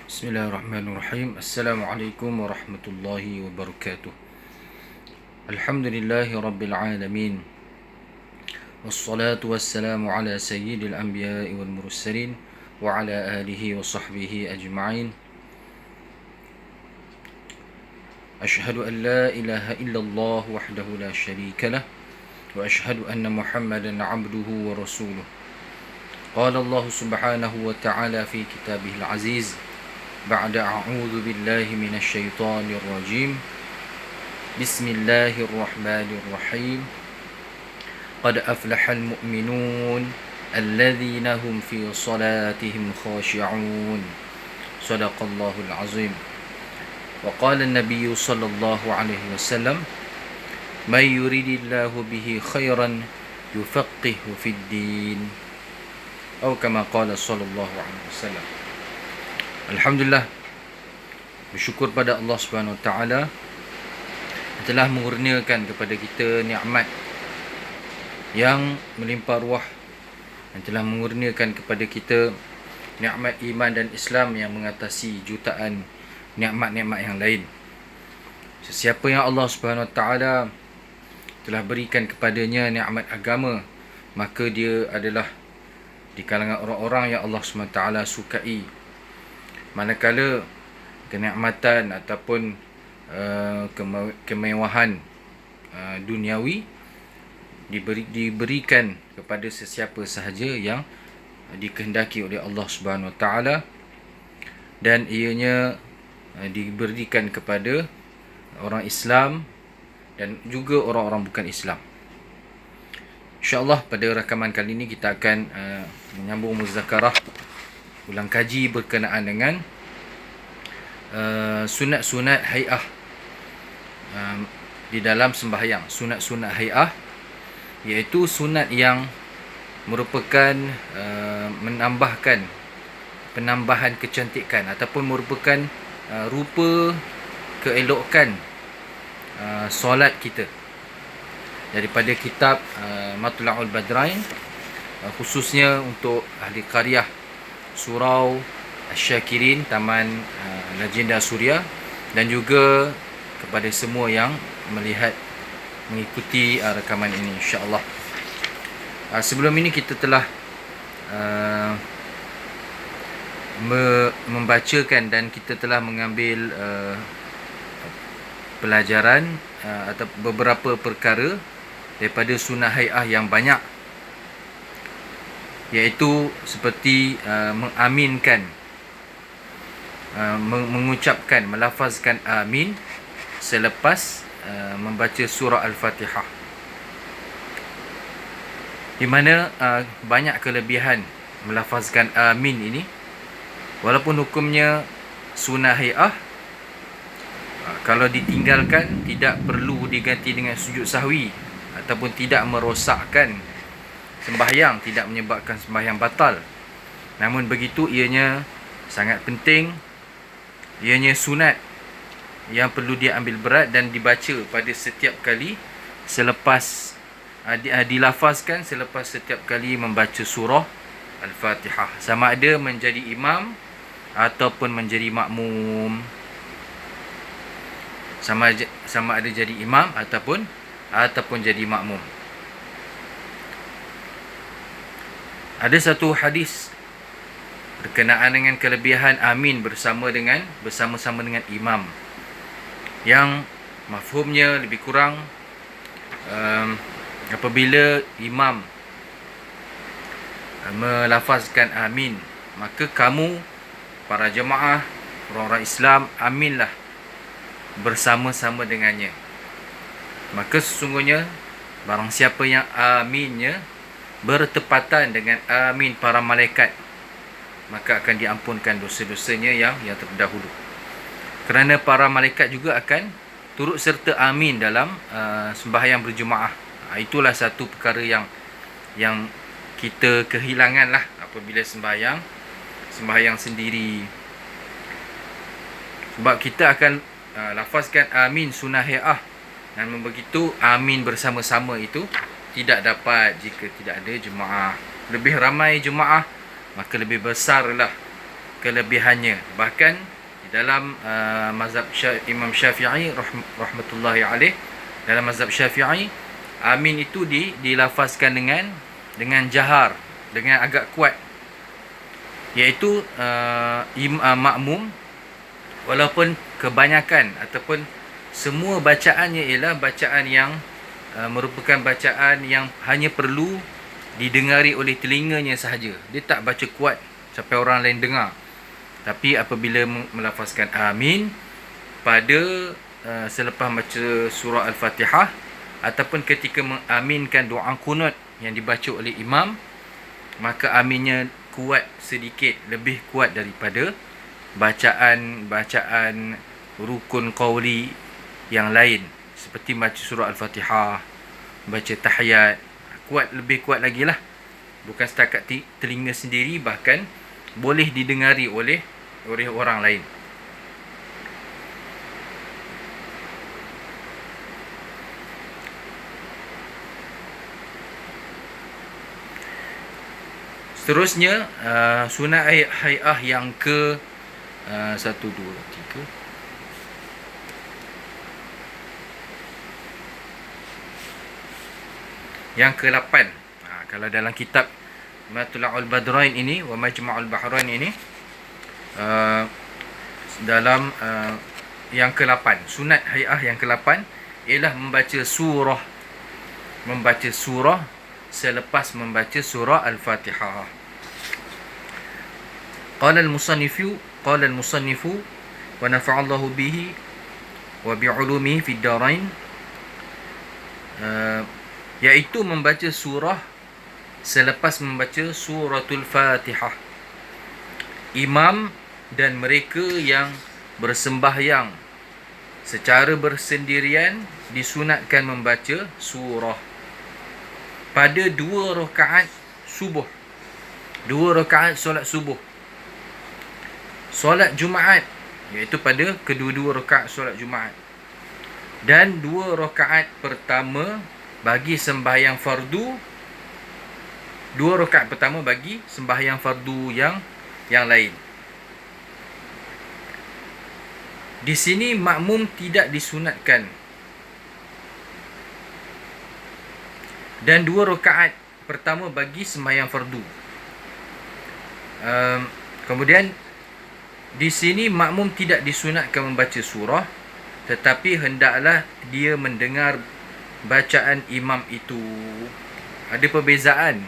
Bismillahirrahmanirrahim. Assalamualaikum warahmatullahi wabarakatuh. Alhamdulillahi rabbil alamin. Wassalatu wassalamu ala sayyidil anbiya'i wal mursalin wa ala alihi wa sahbihi ajma'in. Ashhadu an la ilaha illallah wahdahu la sharika lah wa ashhadu anna Muhammadan 'abduhu wa rasuluh. Qala Allah subhanahu wa ta'ala fi kitabihil aziz بعد أعوذ بالله من الشيطان الرجيم بسم الله الرحمن الرحيم قد أفلح المؤمنون الذين هم في صلاتهم خاشعون صدق الله العظيم وقال النبي صلى الله عليه وسلم من يريد الله به خيرا يفقهه في الدين أو كما قال صلى الله عليه وسلم. Alhamdulillah, bersyukur pada Allah Subhanahu Wa Taala telah mengurniakan kepada kita nikmat yang melimpah ruah, dan telah mengurniakan kepada kita nikmat iman dan Islam yang mengatasi jutaan nikmat-nikmat yang lain. Sesiapa yang Allah Subhanahu Wa Taala telah berikan kepadanya nikmat agama, maka dia adalah di kalangan orang-orang yang Allah Subhanahu Wa Taala sukai. Manakala kenikmatan ataupun kemewahan duniawi diberikan kepada sesiapa sahaja yang dikehendaki oleh Allah Subhanahu Wa Taala, dan ianya diberikan kepada orang Islam dan juga orang-orang bukan Islam. InsyaAllah pada rakaman kali ini kita akan menyambung muzakarah, ulang kaji berkenaan dengan sunat-sunat hai'ah di dalam sembahyang. Sunat-sunat hai'ah iaitu sunat yang merupakan menambahkan penambahan kecantikan ataupun merupakan rupa keelokan solat kita, daripada kitab Matla'ul Badrain, khususnya untuk ahli qaryah Surau Asy-Syakirin, Taman Legenda Suria, dan juga kepada semua yang mengikuti rakaman ini, insya-Allah. Sebelum ini kita telah membacakan dan kita telah mengambil pelajaran atau beberapa perkara daripada sunnah hai'ah yang banyak, iaitu seperti mengaminkan, mengucapkan, melafazkan amin selepas membaca surah Al-Fatihah, di mana banyak kelebihan melafazkan amin ini. Walaupun hukumnya sunnah hai'ah, kalau ditinggalkan tidak perlu diganti dengan sujud sahwi ataupun tidak merosakkan sembahyang, tidak menyebabkan sembahyang batal. Namun begitu, ianya sangat penting, ianya sunat yang perlu diambil berat dan dibaca pada setiap kali selepas dilafazkan selepas setiap kali membaca surah Al-Fatihah, sama ada menjadi imam ataupun menjadi makmum. Sama ada jadi imam ataupun jadi makmum. Ada satu hadis berkenaan dengan kelebihan amin bersama-sama dengan imam, yang mafhumnya lebih kurang apabila imam melafazkan amin, maka kamu para jemaah, orang-orang Islam, aminlah bersama-sama dengannya. Maka sesungguhnya barang siapa yang aminnya bertepatan dengan amin para malaikat, maka akan diampunkan dosa-dosanya yang terdahulu. Kerana para malaikat juga akan turut serta amin dalam sembahyang berjemaah. Itulah satu perkara yang kita kehilangan lah apabila sembahyang sendiri. Sebab kita akan lafazkan amin sunnah hai'ah, dan begitu amin bersama-sama itu tidak dapat jika tidak ada jemaah. Lebih ramai jemaah, maka lebih besarlah kelebihannya. Bahkan di dalam mazhab Imam Syafi'i rahmatullahi alaih, dalam mazhab Syafi'i, amin itu dilafazkan dengan jahar, dengan agak kuat, iaitu makmum walaupun kebanyakan ataupun semua bacaannya ialah bacaan yang merupakan bacaan yang hanya perlu didengari oleh telinganya sahaja. Dia tak baca kuat sampai orang lain dengar. Tapi apabila melafazkan amin pada selepas baca surah Al-Fatihah ataupun ketika mengaminkan doa kunut yang dibaca oleh imam, maka aminnya kuat sedikit, lebih kuat daripada bacaan rukun qauli yang lain, seperti baca surah Al-Fatihah, baca tahiyat. Lebih kuat lagi lah. Bukan setakat telinga sendiri, bahkan boleh didengari oleh orang lain. Seterusnya, sunat hay'ah yang ke 1, 2, 3. Yang ke-8. Kalau dalam kitab Matla'ul Badrain ini wa Majma'ul Bahrain ini, dalam yang ke-8, sunat hay'ah yang ke-8 ialah membaca surah selepas membaca surah Al-Fatihah. Qala al-musannifu wa nafa'allahu bihi wa bi'ulumihi fid darain, iaitu membaca surah selepas membaca suratul Fatihah. Imam dan mereka yang bersembahyang secara bersendirian disunatkan membaca surah pada 2 rakaat subuh, 2 rakaat solat subuh. Solat Jumaat, iaitu pada kedua-dua rakaat solat Jumaat, dan 2 rakaat pertama bagi sembahyang fardu, 2 rakaat pertama bagi sembahyang fardu yang lain. Di sini makmum tidak disunatkan, dan 2 rakaat pertama bagi sembahyang fardu. Kemudian di sini makmum tidak disunatkan membaca surah, tetapi hendaklah dia mendengar bacaan imam itu. Ada perbezaan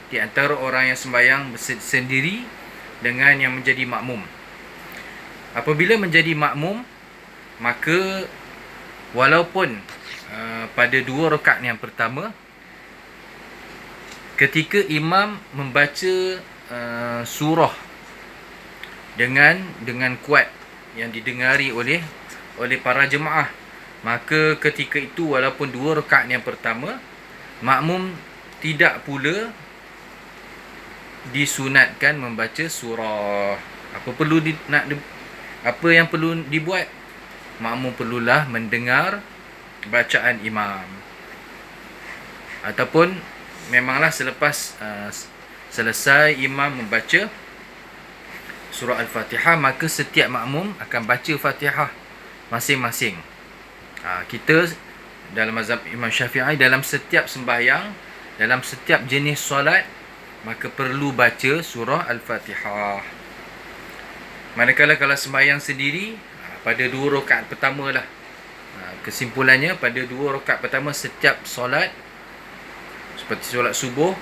di antara orang yang sembahyang sendiri dengan yang menjadi makmum. Apabila menjadi makmum, maka walaupun pada 2 rakaat yang pertama, ketika imam membaca surah dengan kuat yang didengari oleh para jemaah, maka ketika itu walaupun 2 rakaat yang pertama, makmum tidak pula disunatkan membaca surah. Apa yang perlu dibuat? Makmum perlulah mendengar bacaan imam, ataupun memanglah selepas selesai imam membaca surah Al-Fatihah, maka setiap makmum akan baca Fatihah masing-masing. Kita dalam mazhab Imam Syafi'i, dalam setiap sembahyang, dalam setiap jenis solat, maka perlu baca surah Al-Fatihah. Manakala kalau sembahyang sendiri, pada 2 rakaat pertama lah, kesimpulannya pada 2 rakaat pertama setiap solat, seperti solat subuh,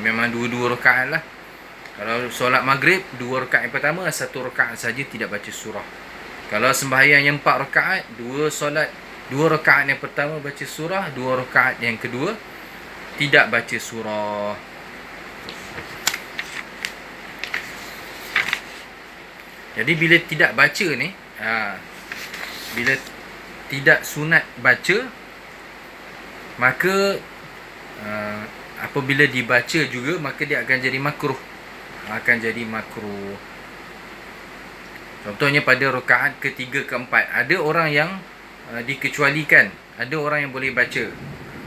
memang 2 rakaat lah. Kalau solat maghrib, 2 rakaat yang pertama, 1 rakaat saja tidak baca surah. Kalau sembahyang yang 4 rakaat, 2 rakaat yang pertama baca surah, 2 rakaat yang kedua tidak baca surah. Jadi bila tidak baca ni, bila tidak sunat baca, maka apabila dibaca juga, maka dia akan jadi makruh. Contohnya pada rakaat ketiga, keempat, ada orang yang dikecualikan, ada orang yang boleh baca.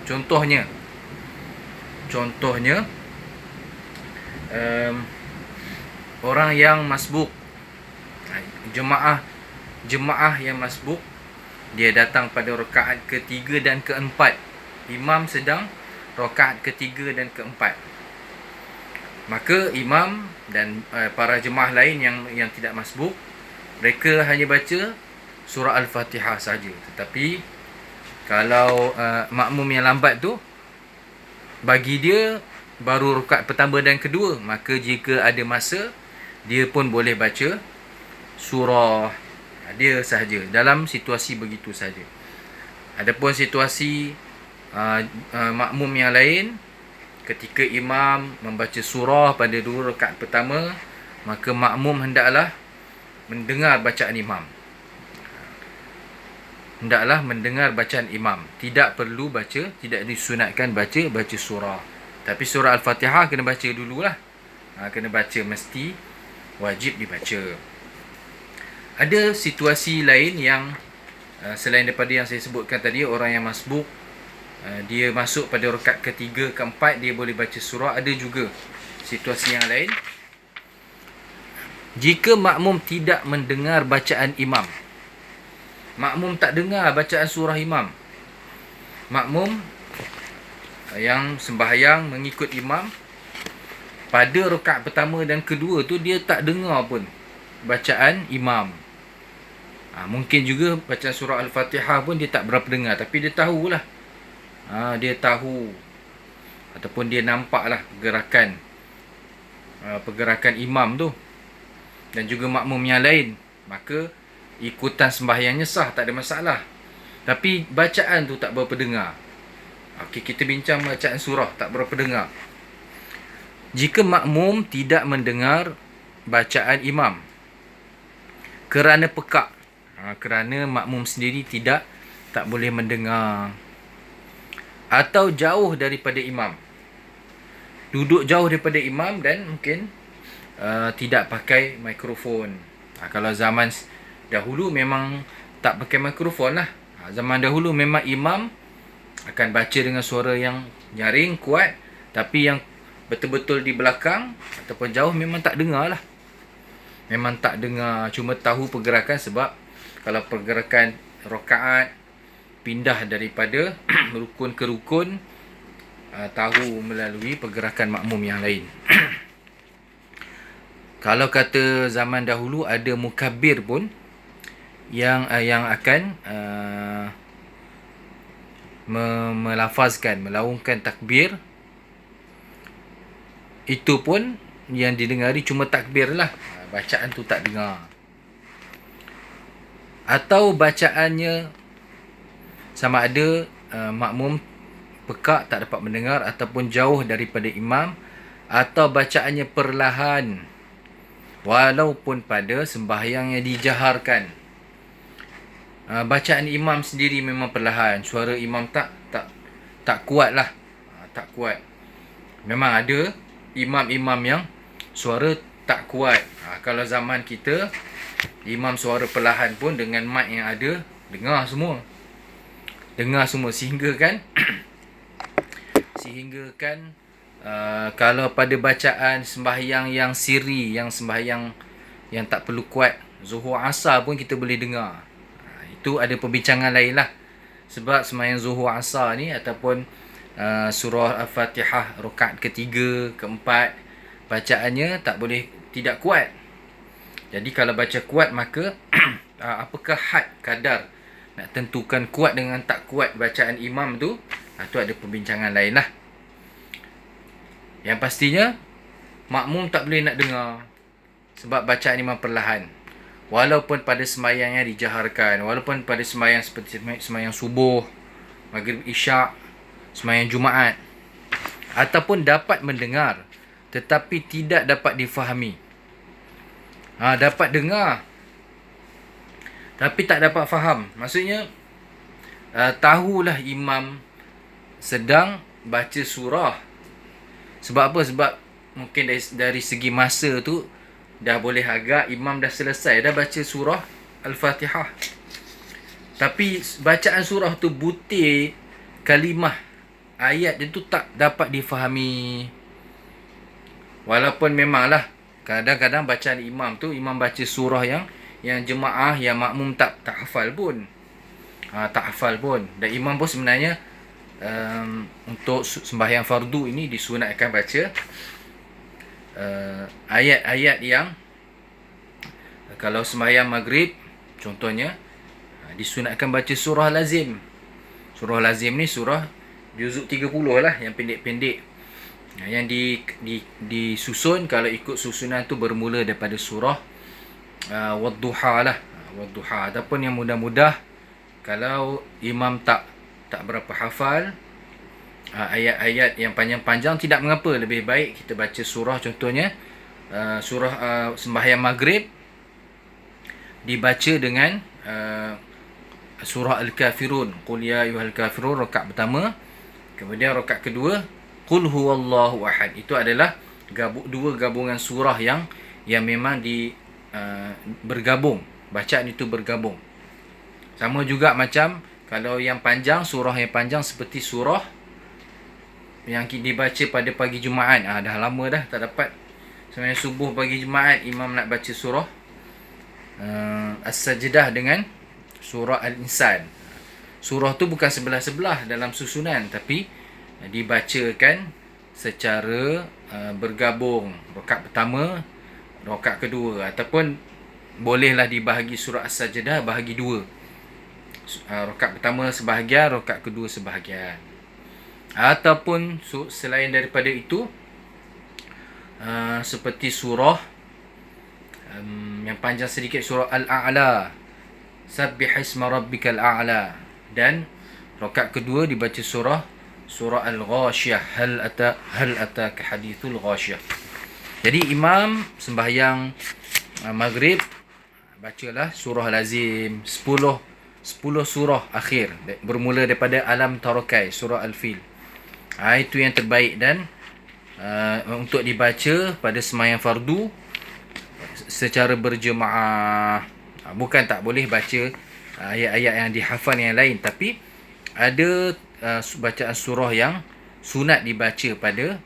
Contohnya orang yang masbuk, Jemaah yang masbuk, dia datang pada rakaat ketiga dan keempat. Imam sedang rakaat ketiga dan keempat. Maka imam dan para jemaah lain yang tidak masbuk, mereka hanya baca surah Al-Fatihah saja. Tetapi kalau makmum yang lambat tu, bagi dia baru rakaat pertama dan kedua, maka jika ada masa, dia pun boleh baca surah dia sahaja dalam situasi begitu saja. Adapun situasi makmum yang lain, ketika imam membaca surah pada dua rakaat pertama, maka makmum hendaklah mendengar bacaan imam. Tidak perlu baca, tidak disunatkan baca surah. Tapi surah Al-Fatihah kena baca dululah. Kena baca, mesti wajib dibaca. Ada situasi lain yang selain daripada yang saya sebutkan tadi, orang yang masbuk, dia masuk pada rakaat ketiga, keempat, dia boleh baca surah. Ada juga situasi yang lain. Jika makmum tidak mendengar bacaan imam, makmum tak dengar bacaan surah imam, makmum yang sembahyang mengikut imam, pada rakaat pertama dan kedua tu dia tak dengar pun bacaan imam. Mungkin juga bacaan surah Al-Fatihah pun dia tak berapa dengar, tapi dia tahulah. Dia tahu ataupun dia nampaklah pergerakan imam tu dan juga makmum yang lain, maka ikutan sembahyangnya sah, tak ada masalah. Tapi bacaan tu tak berapa dengar. Okey, kita bincang bacaan surah tak berapa dengar. Jika makmum tidak mendengar bacaan imam kerana pekak, kerana makmum sendiri tak boleh mendengar, atau jauh daripada imam, duduk jauh daripada imam dan mungkin tidak pakai mikrofon. Kalau zaman dahulu memang tak pakai mikrofon lah. Zaman dahulu memang imam akan baca dengan suara yang nyaring, kuat, tapi yang betul-betul di belakang ataupun jauh memang tak dengar lah. Memang tak dengar, cuma tahu pergerakan. Sebab kalau pergerakan rakaat pindah daripada rukun ke rukun, tahu melalui pergerakan makmum yang lain. Kalau kata zaman dahulu ada mukabbir pun yang akan melafazkan, melaungkan takbir, itu pun yang didengari cuma takbir lah, bacaan tu tak dengar. Atau bacaannya sama ada makmum pekak tak dapat mendengar, ataupun jauh daripada imam, atau bacaannya perlahan walaupun pada sembahyang yang dijaharkan. Bacaan imam sendiri memang perlahan, suara imam tak kuat lah, tak kuat. Memang ada imam-imam yang suara tak kuat. Kalau zaman kita, imam suara perlahan pun dengan mic yang ada, dengar semua, sehingga kan kalau pada bacaan sembahyang yang siri, yang sembahyang yang tak perlu kuat, Zuhur Asar pun kita boleh dengar. Itu ada perbincangan lain lah. Sebab sembahyang Zuhur Asar ni ataupun surah Al-Fatihah rakaat ketiga, keempat, bacaannya tidak kuat. Jadi kalau baca kuat, maka apakah had kadar nak tentukan kuat dengan tak kuat bacaan imam tu, tu ada perbincangan lain lah. Yang pastinya makmum tak boleh nak dengar sebab bacaan imam perlahan, walaupun pada sembahyang yang dijaharkan, walaupun pada sembahyang seperti sembahyang subuh, maghrib, isyak, sembahyang Jumaat, ataupun dapat mendengar tetapi tidak dapat difahami. Dapat dengar tapi tak dapat faham. Maksudnya tahulah imam sedang baca surah. Sebab apa? Sebab mungkin dari segi masa tu dah boleh agak, imam dah selesai dah baca surah Al-Fatihah, tapi bacaan surah tu butir kalimah, ayat dia tu tak dapat difahami. Walaupun memanglah kadang-kadang bacaan imam tu, imam baca surah yang jemaah, yang makmum tak hafal pun. Tak hafal pun. Dan imam pun sebenarnya untuk sembahyang fardu ini disunatkan baca ayat-ayat yang kalau sembahyang maghrib contohnya disunatkan baca surah lazim. Surah lazim ni surah juzuk 30 lah, yang pendek-pendek. Yang disusun, kalau ikut susunan tu bermula daripada surah Wadduha lah, Wadduha. Ataupun yang mudah-mudah, kalau imam tak berapa hafal ayat-ayat yang panjang-panjang, tidak mengapa, lebih baik kita baca surah. Contohnya surah sembahyang maghrib dibaca dengan surah Al-Kafirun, Qul ya ayyuhal kafirun, rakaat pertama. Kemudian rakaat kedua Qul huwallahu ahad. Itu adalah dua gabungan surah yang memang bergabung. Bacaan itu bergabung. Sama juga macam kalau yang panjang, surah yang panjang seperti surah yang dibaca pada pagi Jumaat. Dah lama dah tak dapat sebenarnya subuh pagi Jumaat imam nak baca surah As-Sajdah dengan surah Al-Insan. Surah tu bukan sebelah-sebelah dalam susunan, tapi dibacakan secara bergabung. Rakaat pertama, rakaat kedua, ataupun bolehlah dibahagi surah As-Sajdah bahagi dua. Rakaat pertama sebahagian, rakaat kedua sebahagian. Ataupun selain daripada itu, seperti surah yang panjang sedikit, surah Al-A'la, Sabbihisma rabbikal a'la. Dan rakaat kedua dibaca surah Al-Ghashiyah, hal ataka hadithul Ghashiyah. Jadi imam sembahyang maghrib bacalah surah lazim 10 surah akhir, bermula daripada Alam Tarakai, surah Al-Fil. Itu yang terbaik. Dan untuk dibaca pada sembahyang fardu secara berjemaah. Bukan tak boleh baca ayat-ayat yang dihafal yang lain, tapi ada bacaan surah yang sunat dibaca pada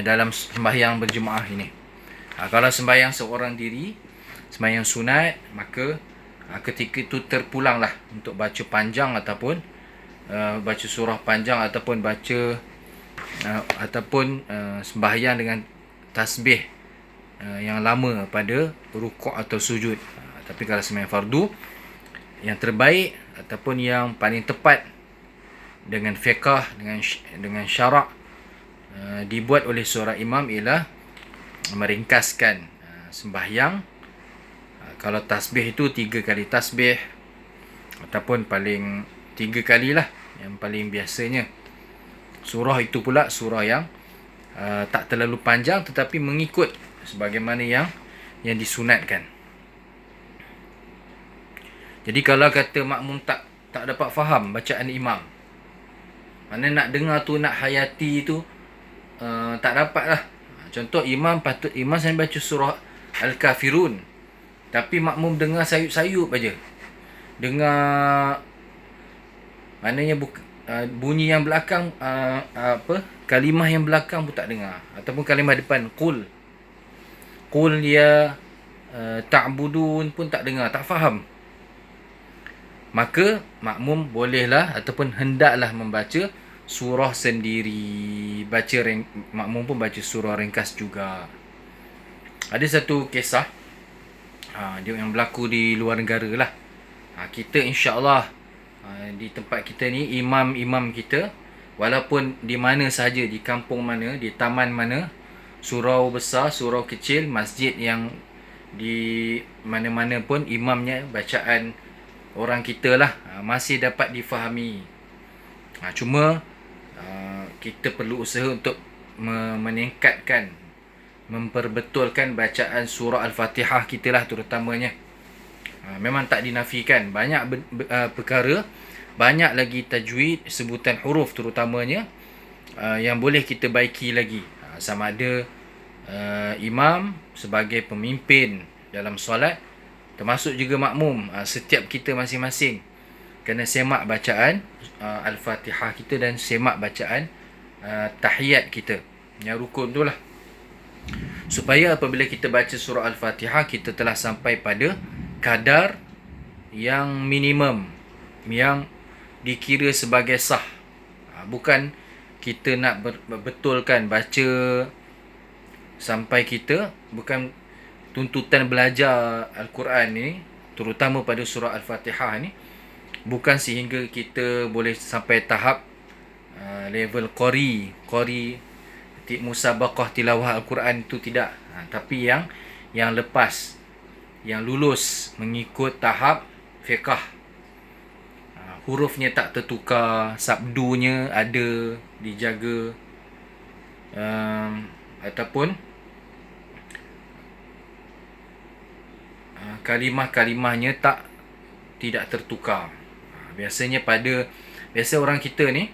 dalam sembahyang berjemaah ini. Kalau sembahyang seorang diri, sembahyang sunat, maka ketika itu terpulanglah untuk baca panjang, ataupun baca surah panjang, ataupun baca sembahyang dengan tasbih yang lama pada rukuk atau sujud. Tapi kalau sembahyang fardu, yang terbaik ataupun yang paling tepat dengan fiqh, dengan syarak dibuat oleh seorang imam ialah meringkaskan sembahyang. Kalau tasbih itu 3 kali tasbih, ataupun paling 3 kali lah yang paling biasanya. Surah itu pula surah yang tak terlalu panjang, tetapi mengikut sebagaimana yang disunatkan. Jadi kalau kata makmum tak dapat faham bacaan imam, mana nak dengar tu, nak hayati tu, tak dapat lah. Contoh imam sambil baca surah Al-Kafirun, tapi makmum dengar sayup-sayup aja. Dengar maknanya bunyi yang belakang, kalimah yang belakang pun tak dengar, ataupun kalimah depan Qul ya ta'budun pun tak dengar, tak faham. Maka makmum bolehlah ataupun hendaklah membaca surah sendiri. Makmum pun baca surah ringkas juga. Ada satu kisah dia yang berlaku di luar negara lah. Kita insya-Allah di tempat kita ni, imam kita, walaupun di mana sahaja, di kampung mana, di taman mana, surau besar, surau kecil, masjid yang di mana-mana pun, imamnya bacaan orang kita lah masih dapat difahami. Cuma kita perlu usaha untuk meningkatkan, memperbetulkan bacaan surah Al-Fatihah kita lah terutamanya. Memang tak dinafikan, banyak perkara, banyak lagi tajwid, sebutan huruf terutamanya yang boleh kita baiki lagi. Sama ada imam sebagai pemimpin dalam solat, termasuk juga makmum, setiap kita masing-masing kena semak bacaan Al-Fatihah kita dan semak bacaan tahiyat kita yang rukun tu lah, supaya apabila kita baca surah Al-Fatihah kita telah sampai pada kadar yang minimum yang dikira sebagai sah. Bukan kita nak betulkan baca sampai kita, bukan tuntutan belajar Al-Quran ni, terutama pada surah Al-Fatihah ni, bukan sehingga kita boleh sampai tahap level qari musabaqah tilawah Al-Quran, itu tidak. Tapi yang lepas, yang lulus mengikut tahap fiqh, hurufnya tak tertukar, sabdunya ada, dijaga, ataupun kalimah-kalimahnya tidak tertukar. Biasanya biasa orang kita ni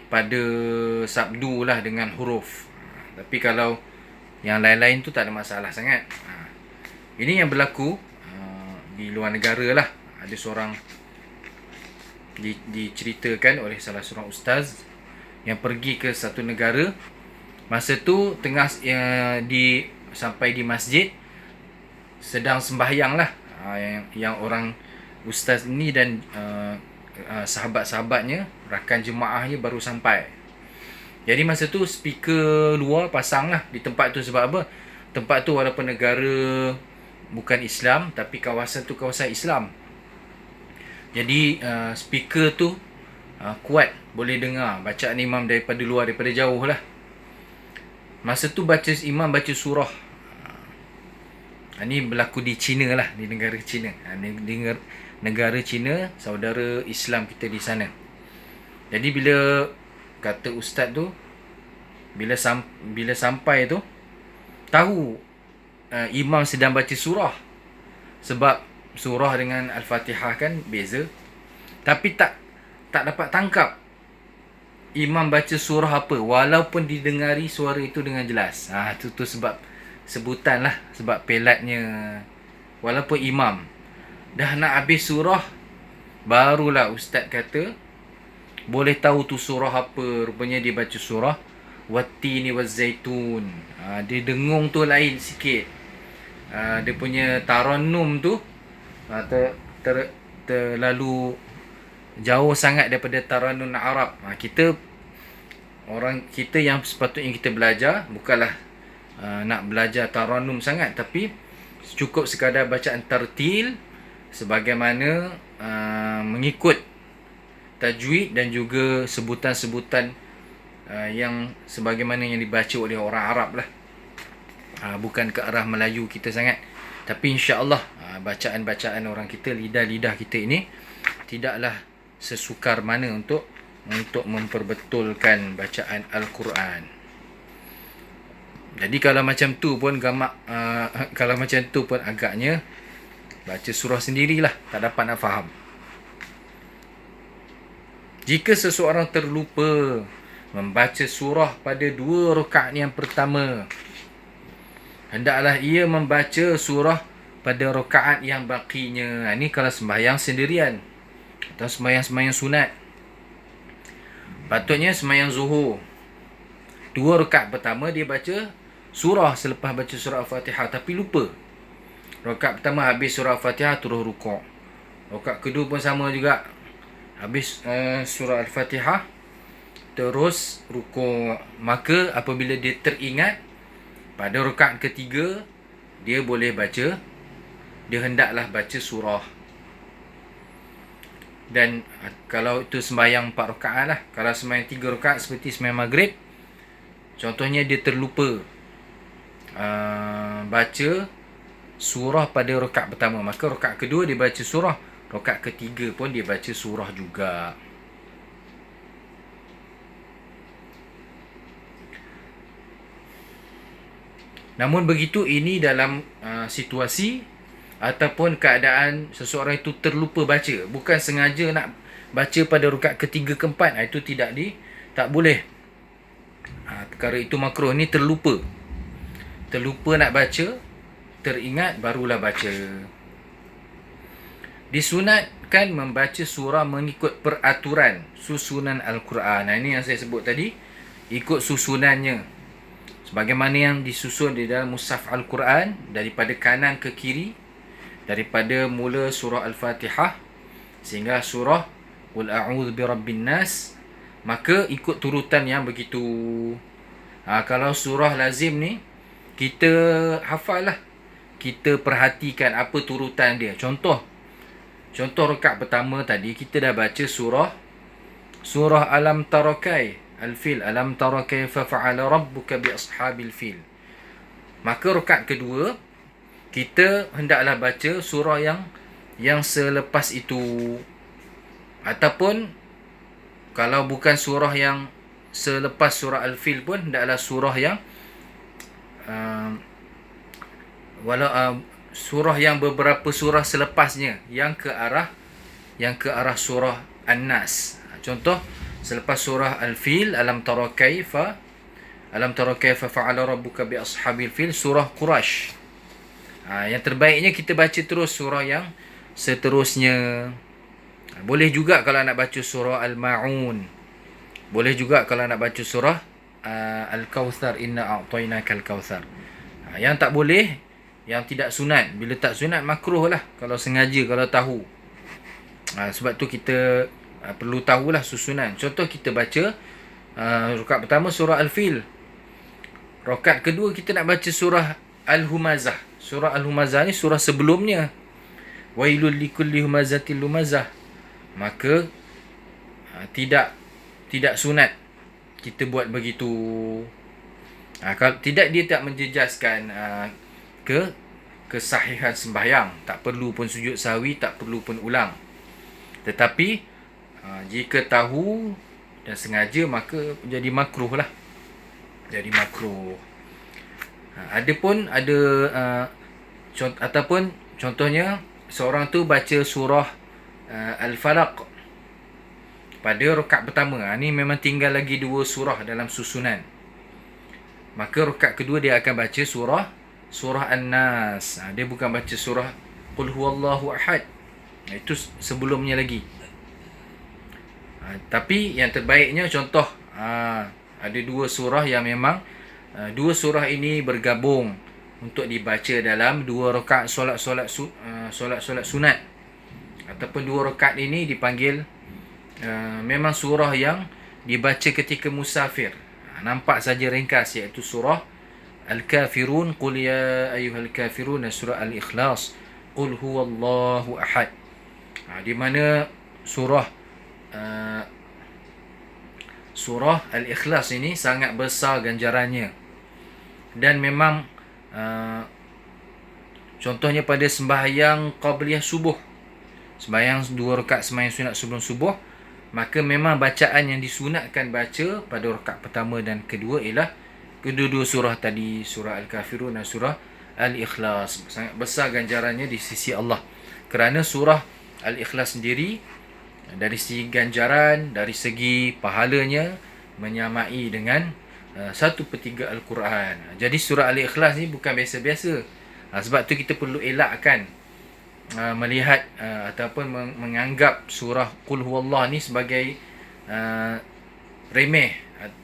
pada sabdu lah dengan huruf. Tapi kalau yang lain-lain tu tak ada masalah sangat. Ini yang berlaku di luar negara lah. Ada seorang diceritakan oleh salah seorang ustaz yang pergi ke satu negara. Masa tu tengah sampai di masjid, sedang sembahyang lah. Yang orang ustaz ni dan sahabat-sahabatnya, rakan jemaahnya baru sampai. Jadi masa tu speaker luar pasang lah di tempat tu. Sebab apa? Tempat tu walaupun negara bukan Islam, tapi kawasan tu kawasan Islam. Jadi speaker tu kuat, boleh dengar bacaan imam daripada luar, daripada jauh lah. Masa tu imam baca surah. Ini berlaku di China lah, di negara China. Negara China, saudara Islam kita di sana. Jadi bila kata ustaz tu, bila sampai tu, tahu imam sedang baca surah. Sebab surah dengan Al-Fatihah kan beza. Tapi tak dapat tangkap imam baca surah apa, walaupun didengari suara itu dengan jelas. Tu sebab sebutan lah, sebab pelatnya. Walaupun imam dah nak habis surah, barulah ustaz kata boleh tahu tu surah apa. Rupanya dia baca surah Wattini Wazzaitun. Dia dengung tu lain sikit. Dia punya tarannum tu terlalu jauh sangat daripada tarannum Arab. Orang kita yang sepatutnya kita belajar bukanlah nak belajar tarannum sangat, tapi cukup sekadar bacaan tartil sebagaimana mengikut tajwid dan juga sebutan-sebutan yang sebagaimana yang dibaca oleh orang Arab lah. Bukan ke arah Melayu kita sangat. Tapi insya-Allah bacaan-bacaan orang kita, lidah-lidah kita ini tidaklah sesukar mana untuk memperbetulkan bacaan Al-Quran. Jadi kalau macam tu pun agaknya baca surah sendirilah, tak dapat nak faham. Jika seseorang terlupa membaca surah pada 2 rakaat yang pertama, hendaklah ia membaca surah pada rakaat yang baqinya. Ini kalau sembahyang sendirian atau sembahyang sunat. Patutnya sembahyang zuhur, 2 rakaat pertama dia baca surah selepas baca surah Al-Fatihah, tapi lupa. Rakaat pertama habis surah Al-Fatihah terus rukuk. Rakaat kedua pun sama juga, habis surah Al-Fatihah terus rukuk. Maka apabila dia teringat pada rakaat ketiga, dia boleh baca, dia hendaklah baca surah. Dan kalau itu sembahyang 4 rakaat lah. Kalau sembahyang 3 rakaat seperti sembahyang maghrib, contohnya dia terlupa baca surah pada rakaat pertama, maka rakaat kedua dia baca surah, rakaat ketiga pun dia baca surah juga. Namun begitu, ini dalam situasi ataupun keadaan seseorang itu terlupa baca, bukan sengaja nak baca pada rakaat ketiga keempat, itu tak boleh. Perkara itu makruh. Ni terlupa nak baca, teringat barulah baca. Disunatkan membaca surah mengikut peraturan susunan Al-Quran. Ini yang saya sebut tadi, ikut susunannya sebagaimana yang disusun di dalam mushaf Al-Quran, daripada kanan ke kiri, daripada mula surah Al-Fatihah sehingga surah Qul a'udzu birabbin nas, maka ikut turutan yang begitu. Kalau surah lazim ni kita hafal lah, kita perhatikan apa turutan dia. Contoh rakaat pertama tadi kita dah baca surah Alam Tara Al-Fil, Alam Tara kaifa fa'ala rabbuka bi ashabil fil. Maka rakaat kedua kita hendaklah baca surah yang selepas itu, ataupun kalau bukan surah yang selepas surah Al-Fil pun hendaklah surah yang surah yang beberapa surah selepasnya yang ke arah surah An-Nas. Contoh selepas surah Al-Fil, Alam Tara kaifa fa'ala rabbuka bi ashabil fil, surah Quraisy. Yang terbaiknya kita baca terus surah yang seterusnya. Boleh juga kalau nak baca surah Al-Ma'un. Boleh juga kalau nak baca surah Al-Kautsar, inna a'tainakal kautsar. Yang tak boleh, yang tidak sunat. Bila tak sunat makruh lah kalau sengaja, kalau tahu. Sebab tu kita perlu tahulah susunan. Contoh kita baca rakaat pertama surah Al-Fil, rakaat kedua kita nak baca surah Al-Humazah. Surah Al-Humazah ni surah sebelumnya, wailul likulli humazatil lumazah. Maka tidak sunat kita buat begitu. Kalau tidak, dia tak menjejaskan kesahihan sembahyang. Tak perlu pun sujud sahwi, tak perlu pun ulang. Tetapi jika tahu dan sengaja, maka jadi makruh lah. Jadi makruh. Ataupun contohnya seorang tu baca surah Al-Falaq pada rakaat pertama. Ni memang tinggal lagi 2 surah dalam susunan. Maka rakaat kedua dia akan baca surah An-Nas. Dia bukan baca surah Qul huwallahu ahad. Itu sebelumnya lagi. Tapi yang terbaiknya contoh ada 2 surah yang memang 2 surah ini bergabung untuk dibaca dalam 2 rakaat solat sunat, ataupun 2 rakaat ini dipanggil memang surah yang dibaca ketika musafir. Nampak saja ringkas, iaitu surah Al-Kafirun, Qul ya ayyuhal kafirun, dan surah Al-Ikhlas, Qul huwallahu ahad. Di mana surah Al-Ikhlas ini sangat besar ganjarannya. Dan memang contohnya pada sembahyang qabliyah subuh, sembahyang 2 rakaat sembahyang sunat sebelum subuh, maka memang bacaan yang disunatkan baca pada rakaat pertama dan kedua ialah kedua-dua surah tadi, surah Al-Kafirun dan surah Al-Ikhlas. Sangat besar ganjarannya di sisi Allah. Kerana surah Al-Ikhlas sendiri dari segi ganjaran, dari segi pahalanya menyamai dengan 1/3 Al-Quran. Jadi surah Al-Ikhlas ni bukan biasa-biasa. Sebab tu kita perlu elakkan melihat ataupun menganggap surah Qul huwallah ni sebagai remeh,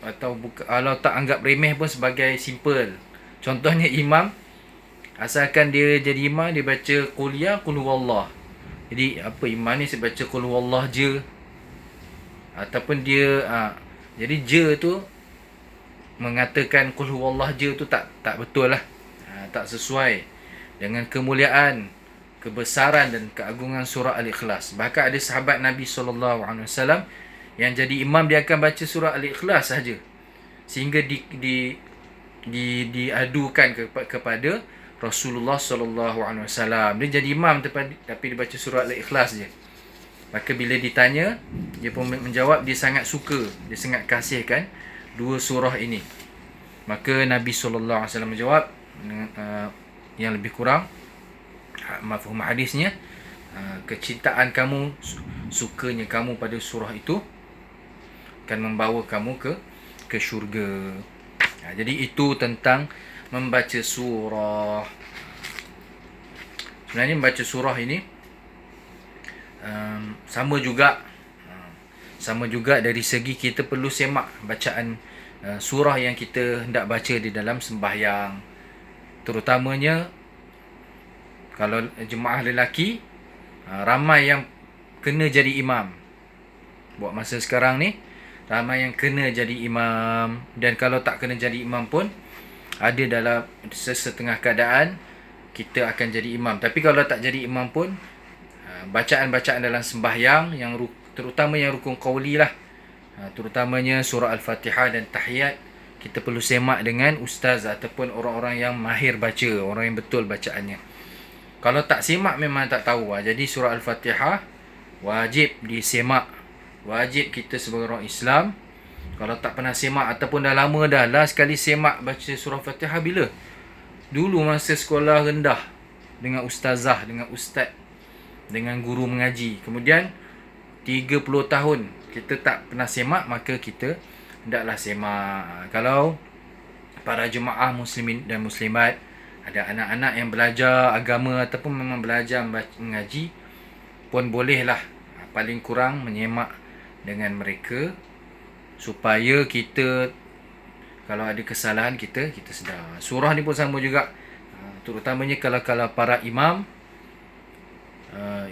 atau kalau tak anggap remeh pun sebagai simple. Contohnya imam, asalkan dia jadi imam, dia baca Qul ya Qul huwallah. Jadi apa, imam ni saya baca Qul huwallah je, ataupun dia jadi je tu mengatakan Qul huwallah je tu tak betul lah. Tak sesuai dengan kemuliaan, kebesaran dan keagungan surah Al-Ikhlas. Bahkan ada sahabat Nabi SAW yang jadi imam, dia akan baca surah Al-Ikhlas saja, sehingga diadukan kepada Rasulullah SAW. Dia jadi imam tapi dia baca surah Al-Ikhlas je. Maka bila ditanya, dia pun menjawab dia sangat suka, dia sangat kasihkan 2 surah ini. Maka Nabi SAW menjawab yang lebih kurang mafhum hadisnya, kecintaan kamu, sukanya kamu pada surah itu akan membawa kamu ke syurga. Jadi itu tentang membaca surah. Sebenarnya membaca surah ini sama juga dari segi kita perlu semak bacaan surah yang kita hendak baca di dalam sembahyang. Terutamanya Kalau jemaah lelaki, ramai yang kena jadi imam. Buat masa sekarang ni, ramai yang kena jadi imam. Dan kalau tak kena jadi imam pun, ada dalam sesetengah keadaan kita akan jadi imam. Tapi kalau tak jadi imam pun, bacaan-bacaan dalam sembahyang yang terutama yang rukun qauli lah, terutamanya surah Al-Fatihah dan tahiyat, kita perlu semak dengan ustaz ataupun orang-orang yang mahir baca, orang yang betul bacaannya. Kalau tak semak memang tak tahu. Jadi surah Al-Fatihah wajib disemak. Wajib kita sebagai orang Islam, kalau tak pernah semak ataupun dah lama dah sekali semak baca surah Fatihah bila? Dulu masa sekolah rendah, dengan ustazah, dengan ustaz, dengan guru mengaji. Kemudian 30 tahun kita tak pernah semak, maka kita hendaklah semak. Kalau para jemaah muslimin dan muslimat, ada anak-anak yang belajar agama ataupun memang belajar mengaji, pun bolehlah paling kurang menyemak dengan mereka, supaya kita kalau ada kesalahan kita sedar. Surah ni pun sama juga, terutamanya kalau para imam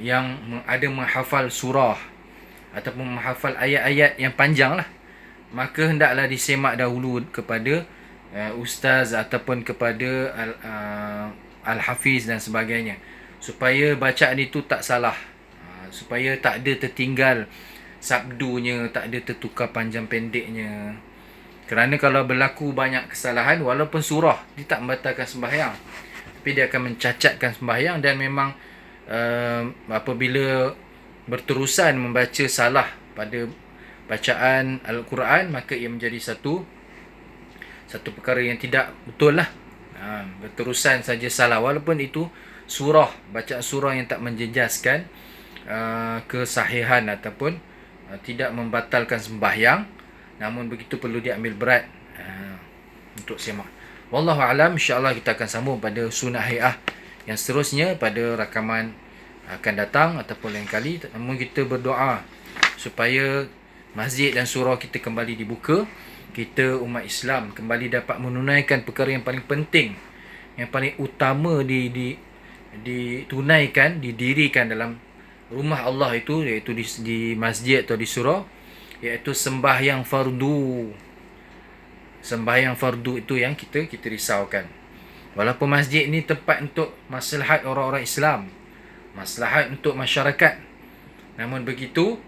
yang ada menghafal surah ataupun menghafal ayat-ayat yang panjang lah, maka hendaklah disemak dahulu kepada ustaz ataupun kepada al-hafiz dan sebagainya, supaya bacaan itu tak salah, supaya tak ada tertinggal sabdunya, tak ada tertukar panjang pendeknya. Kerana kalau berlaku banyak kesalahan, walaupun surah, dia tak membatalkan sembahyang, tapi dia akan mencacatkan sembahyang. Dan memang apabila berterusan membaca salah pada bacaan Al-Quran, maka ia menjadi satu perkara yang tidak betul lah. Berterusan saja salah, walaupun itu surah, bacaan surah yang tak menjejaskan kesahihan ataupun tidak membatalkan sembahyang, namun begitu perlu diambil berat untuk semak. Wallahu alam. InsyaAllah kita akan sambung pada sunnah hai'ah yang seterusnya pada rakaman akan datang ataupun lain kali. Namun kita berdoa supaya masjid dan surau kita kembali dibuka, kita umat Islam kembali dapat menunaikan perkara yang paling penting, yang paling utama ditunaikan, didirikan dalam rumah Allah itu, iaitu di masjid atau di surau, iaitu sembahyang fardu. Sembahyang fardu itu yang kita risaukan. Walaupun masjid ni tempat untuk maslahat orang-orang Islam, maslahat untuk masyarakat, namun begitu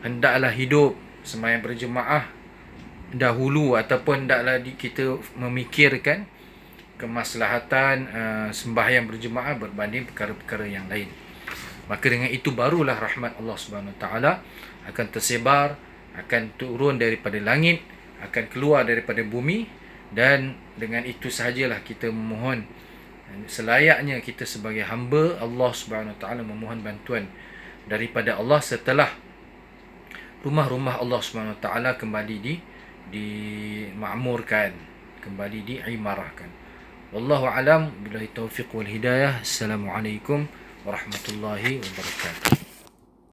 hendaklah hidup sembahyang berjemaah dahulu, ataupun hendaklah kita memikirkan kemaslahatan sembahyang berjemaah berbanding perkara-perkara yang lain. Maka dengan itu barulah rahmat Allah Subhanahu Wa Taala akan tersebar, akan turun daripada langit, akan keluar daripada bumi. Dan dengan itu sahajalah kita memohon, selayaknya kita sebagai hamba Allah Subhanahu Wa Taala memohon bantuan daripada Allah setelah rumah-rumah Allah Subhanahu Wa Taala kembali dimakmurkan, kembali diimarahkan. Wallahu alam, billahi taufiq wal hidayah. Assalamualaikum warahmatullahi wabarakatuh.